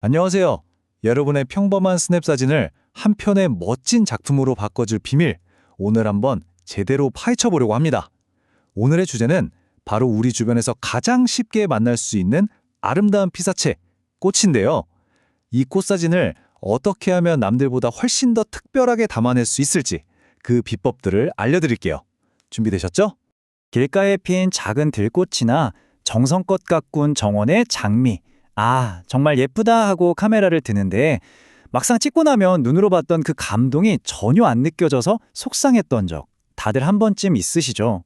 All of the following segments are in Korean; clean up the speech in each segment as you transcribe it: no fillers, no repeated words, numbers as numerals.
안녕하세요. 여러분의 평범한 스냅 사진을 한 편의 멋진 작품으로 바꿔줄 비밀, 오늘 한번 제대로 파헤쳐 보려고 합니다. 오늘의 주제는 바로 우리 주변에서 가장 쉽게 만날 수 있는 아름다운 피사체, 꽃인데요. 이 꽃 사진을 어떻게 하면 남들보다 훨씬 더 특별하게 담아낼 수 있을지 그 비법들을 알려드릴게요. 준비되셨죠? 길가에 핀 작은 들꽃이나 정성껏 가꾼 정원의 장미. 아, 정말 예쁘다 하고 카메라를 드는데 막상 찍고 나면 눈으로 봤던 그 감동이 전혀 안 느껴져서 속상했던 적 다들 한 번쯤 있으시죠?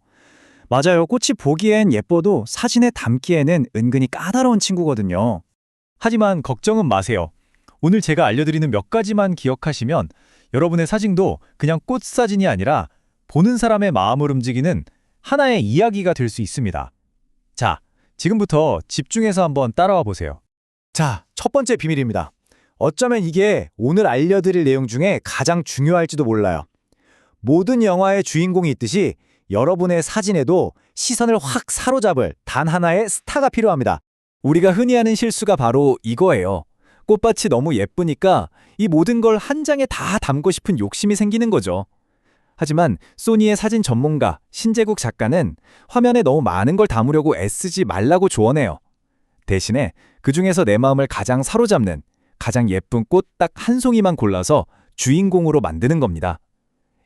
맞아요. 꽃이 보기엔 예뻐도 사진에 담기에는 은근히 까다로운 친구거든요. 하지만 걱정은 마세요. 오늘 제가 알려드리는 몇 가지만 기억하시면 여러분의 사진도 그냥 꽃 사진이 아니라 보는 사람의 마음을 움직이는 하나의 이야기가 될 수 있습니다. 자, 지금부터 집중해서 한번 따라와 보세요. 자, 첫 번째 비밀입니다. 어쩌면 이게 오늘 알려드릴 내용 중에 가장 중요할지도 몰라요. 모든 영화의 주인공이 있듯이 여러분의 사진에도 시선을 확 사로잡을 단 하나의 스타가 필요합니다. 우리가 흔히 하는 실수가 바로 이거예요. 꽃밭이 너무 예쁘니까 이 모든 걸 한 장에 다 담고 싶은 욕심이 생기는 거죠. 하지만 소니의 사진 전문가 신재국 작가는 화면에 너무 많은 걸 담으려고 애쓰지 말라고 조언해요. 대신에 그중에서 내 마음을 가장 사로잡는 가장 예쁜 꽃 딱 한 송이만 골라서 주인공으로 만드는 겁니다.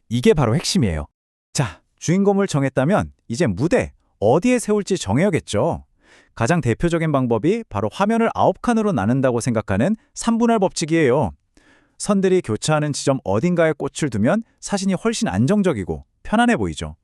이게 바로 핵심이에요. 자, 주인공을 정했다면 이제 무대 어디에 세울지 정해야겠죠. 가장 대표적인 방법이 바로 화면을 9칸으로 나눈다고 생각하는 3분할 법칙이에요. 선들이 교차하는 지점 어딘가에 꽃을 두면 사진이 훨씬 안정적이고 편안해 보이죠.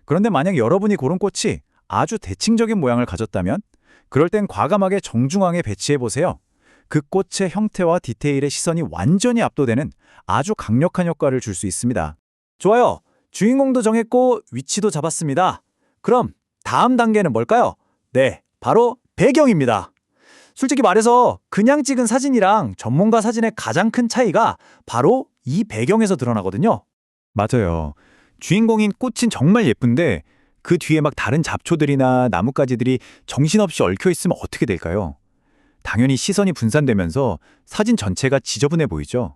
그런데 만약 여러분이 고른 꽃이 아주 대칭적인 모양을 가졌다면 그럴 땐 과감하게 정중앙에 배치해보세요. 그 꽃의 형태와 디테일에 시선이 완전히 압도되는 아주 강력한 효과를 줄 수 있습니다. 좋아요. 주인공도 정했고 위치도 잡았습니다. 그럼 다음 단계는 뭘까요? 네, 바로 배경입니다. 솔직히 말해서 그냥 찍은 사진이랑 전문가 사진의 가장 큰 차이가 바로 이 배경에서 드러나거든요. 맞아요. 주인공인 꽃은 정말 예쁜데 그 뒤에 막 다른 잡초들이나 나뭇가지들이 정신없이 얽혀 있으면 어떻게 될까요? 당연히 시선이 분산되면서 사진 전체가 지저분해 보이죠.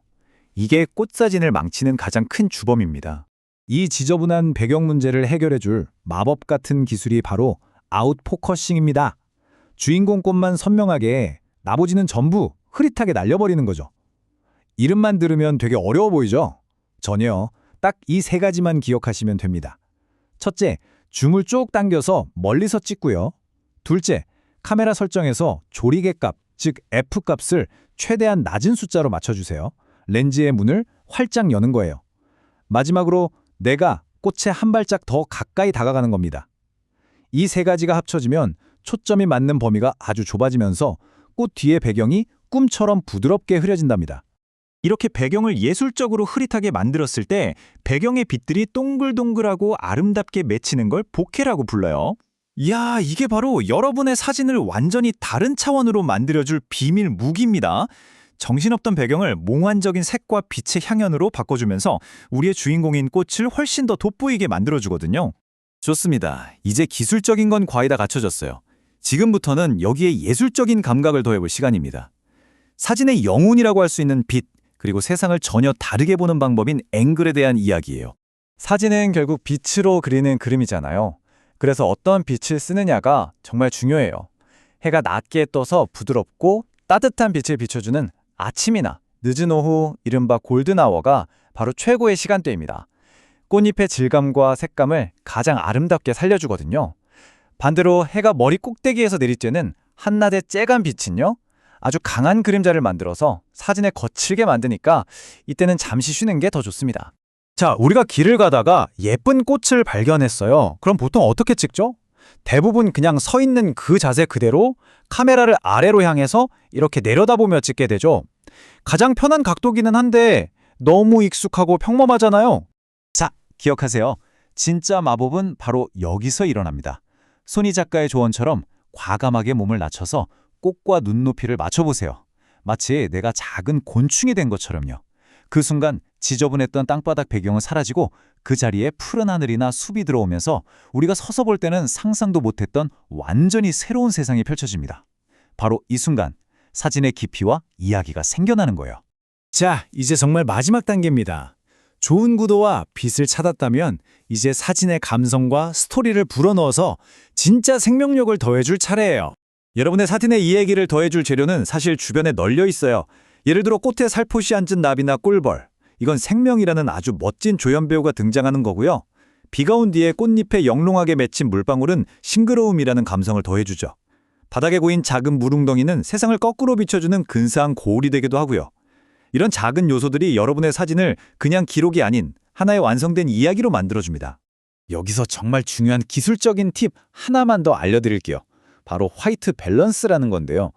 이게 꽃 사진을 망치는 가장 큰 주범입니다. 이 지저분한 배경 문제를 해결해줄 마법 같은 기술이 바로 아웃포커싱입니다. 주인공 꽃만 선명하게 나머지는 전부 흐릿하게 날려버리는 거죠. 이름만 들으면 되게 어려워 보이죠? 전혀. 딱 이 세 가지만 기억하시면 됩니다. 첫째, 줌을 쭉 당겨서 멀리서 찍고요. 둘째, 카메라 설정에서 조리개 값, 즉 F값을 최대한 낮은 숫자로 맞춰주세요. 렌즈의 문을 활짝 여는 거예요. 마지막으로 내가 꽃에 한 발짝 더 가까이 다가가는 겁니다. 이 세 가지가 합쳐지면 초점이 맞는 범위가 아주 좁아지면서 꽃 뒤의 배경이 꿈처럼 부드럽게 흐려진답니다. 이렇게 배경을 예술적으로 흐릿하게 만들었을 때 배경의 빛들이 동글동글하고 아름답게 맺히는 걸 보케라고 불러요. 이야, 이게 바로 여러분의 사진을 완전히 다른 차원으로 만들어줄 비밀 무기입니다. 정신없던 배경을 몽환적인 색과 빛의 향연으로 바꿔주면서 우리의 주인공인 꽃을 훨씬 더 돋보이게 만들어주거든요. 좋습니다. 이제 기술적인 건 거의 다 갖춰졌어요. 지금부터는 여기에 예술적인 감각을 더해볼 시간입니다. 사진의 영혼이라고 할 수 있는 빛, 그리고 세상을 전혀 다르게 보는 방법인 앵글에 대한 이야기예요. 사진은 결국 빛으로 그리는 그림이잖아요. 그래서 어떤 빛을 쓰느냐가 정말 중요해요. 해가 낮게 떠서 부드럽고 따뜻한 빛을 비춰주는 아침이나 늦은 오후, 이른바 골든아워가 바로 최고의 시간대입니다. 꽃잎의 질감과 색감을 가장 아름답게 살려주거든요. 반대로 해가 머리 꼭대기에서 내릴 때는 한낮의 쨍한 빛은요, 아주 강한 그림자를 만들어서 사진에 거칠게 만드니까 이때는 잠시 쉬는 게 더 좋습니다. 자, 우리가 길을 가다가 예쁜 꽃을 발견했어요. 그럼 보통 어떻게 찍죠? 대부분 그냥 서 있는 그 자세 그대로 카메라를 아래로 향해서 이렇게 내려다보며 찍게 되죠. 가장 편한 각도기는 한데 너무 익숙하고 평범하잖아요. 자, 기억하세요. 진짜 마법은 바로 여기서 일어납니다. 소니 작가의 조언처럼 과감하게 몸을 낮춰서 꽃과 눈높이를 맞춰보세요. 마치 내가 작은 곤충이 된 것처럼요. 그 순간 지저분했던 땅바닥 배경은 사라지고 그 자리에 푸른 하늘이나 숲이 들어오면서 우리가 서서 볼 때는 상상도 못했던 완전히 새로운 세상이 펼쳐집니다. 바로 이 순간 사진의 깊이와 이야기가 생겨나는 거예요. 자, 이제 정말 마지막 단계입니다. 좋은 구도와 빛을 찾았다면 이제 사진의 감성과 스토리를 불어넣어서 진짜 생명력을 더해줄 차례예요. 여러분의 사진의 이야기를 더해줄 재료는 사실 주변에 널려 있어요. 예를 들어 꽃에 살포시 앉은 나비나 꿀벌. 이건 생명이라는 아주 멋진 조연배우가 등장하는 거고요. 비가 온 뒤에 꽃잎에 영롱하게 맺힌 물방울은 싱그러움이라는 감성을 더해주죠. 바닥에 고인 작은 물웅덩이는 세상을 거꾸로 비춰주는 근사한 고울이 되기도 하고요. 이런 작은 요소들이 여러분의 사진을 그냥 기록이 아닌 하나의 완성된 이야기로 만들어줍니다. 여기서 정말 중요한 기술적인 팁 하나만 더 알려드릴게요. 바로 화이트 밸런스라는 건데요.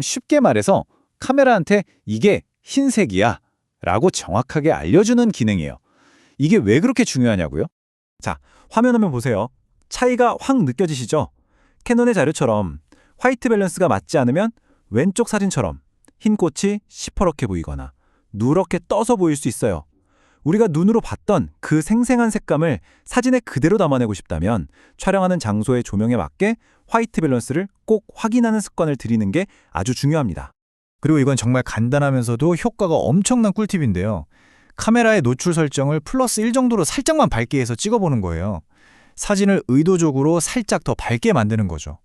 쉽게 말해서 카메라한테 이게 흰색이야 라고 정확하게 알려주는 기능이에요. 이게 왜 그렇게 중요하냐고요? 자, 화면 한번 보세요. 차이가 확 느껴지시죠? 캐논의 자료처럼 화이트 밸런스가 맞지 않으면 왼쪽 사진처럼 흰 꽃이 시퍼렇게 보이거나 누렇게 떠서 보일 수 있어요. 우리가 눈으로 봤던 그 생생한 색감을 사진에 그대로 담아내고 싶다면 촬영하는 장소의 조명에 맞게 화이트 밸런스를 꼭 확인하는 습관을 들이는 게 아주 중요합니다. 그리고 이건 정말 간단하면서도 효과가 엄청난 꿀팁인데요. 카메라의 노출 설정을 +1 정도로 살짝만 밝게 해서 찍어보는 거예요. 사진을 의도적으로 살짝 더 밝게 만드는 거죠.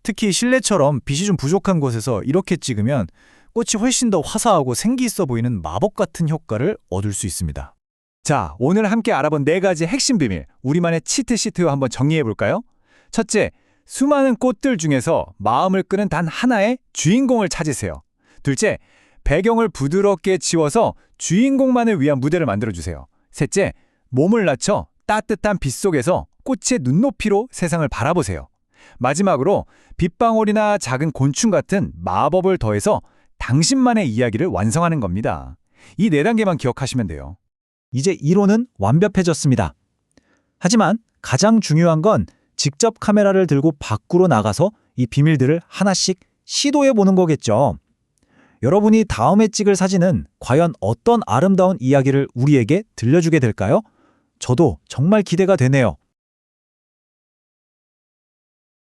특히 실내처럼 빛이 좀 부족한 곳에서 이렇게 찍으면 꽃이 훨씬 더 화사하고 생기 있어 보이는 마법 같은 효과를 얻을 수 있습니다. 자, 오늘 함께 알아본 4가지 핵심 비밀, 우리만의 치트 시트로 한번 정리해볼까요? 첫째, 수많은 꽃들 중에서 마음을 끄는 단 하나의 주인공을 찾으세요. 둘째, 배경을 부드럽게 지워서 주인공만을 위한 무대를 만들어주세요. 셋째, 몸을 낮춰 따뜻한 빛 속에서 꽃의 눈높이로 세상을 바라보세요. 마지막으로 빗방울이나 작은 곤충 같은 마법을 더해서 당신만의 이야기를 완성하는 겁니다. 이 4단계만 기억하시면 돼요. 이제 이론은 완벽해졌습니다. 하지만 가장 중요한 건 직접 카메라를 들고 밖으로 나가서 이 비밀들을 하나씩 시도해 보는 거겠죠. 여러분이 다음에 찍을 사진은 과연 어떤 아름다운 이야기를 우리에게 들려주게 될까요? 저도 정말 기대가 되네요.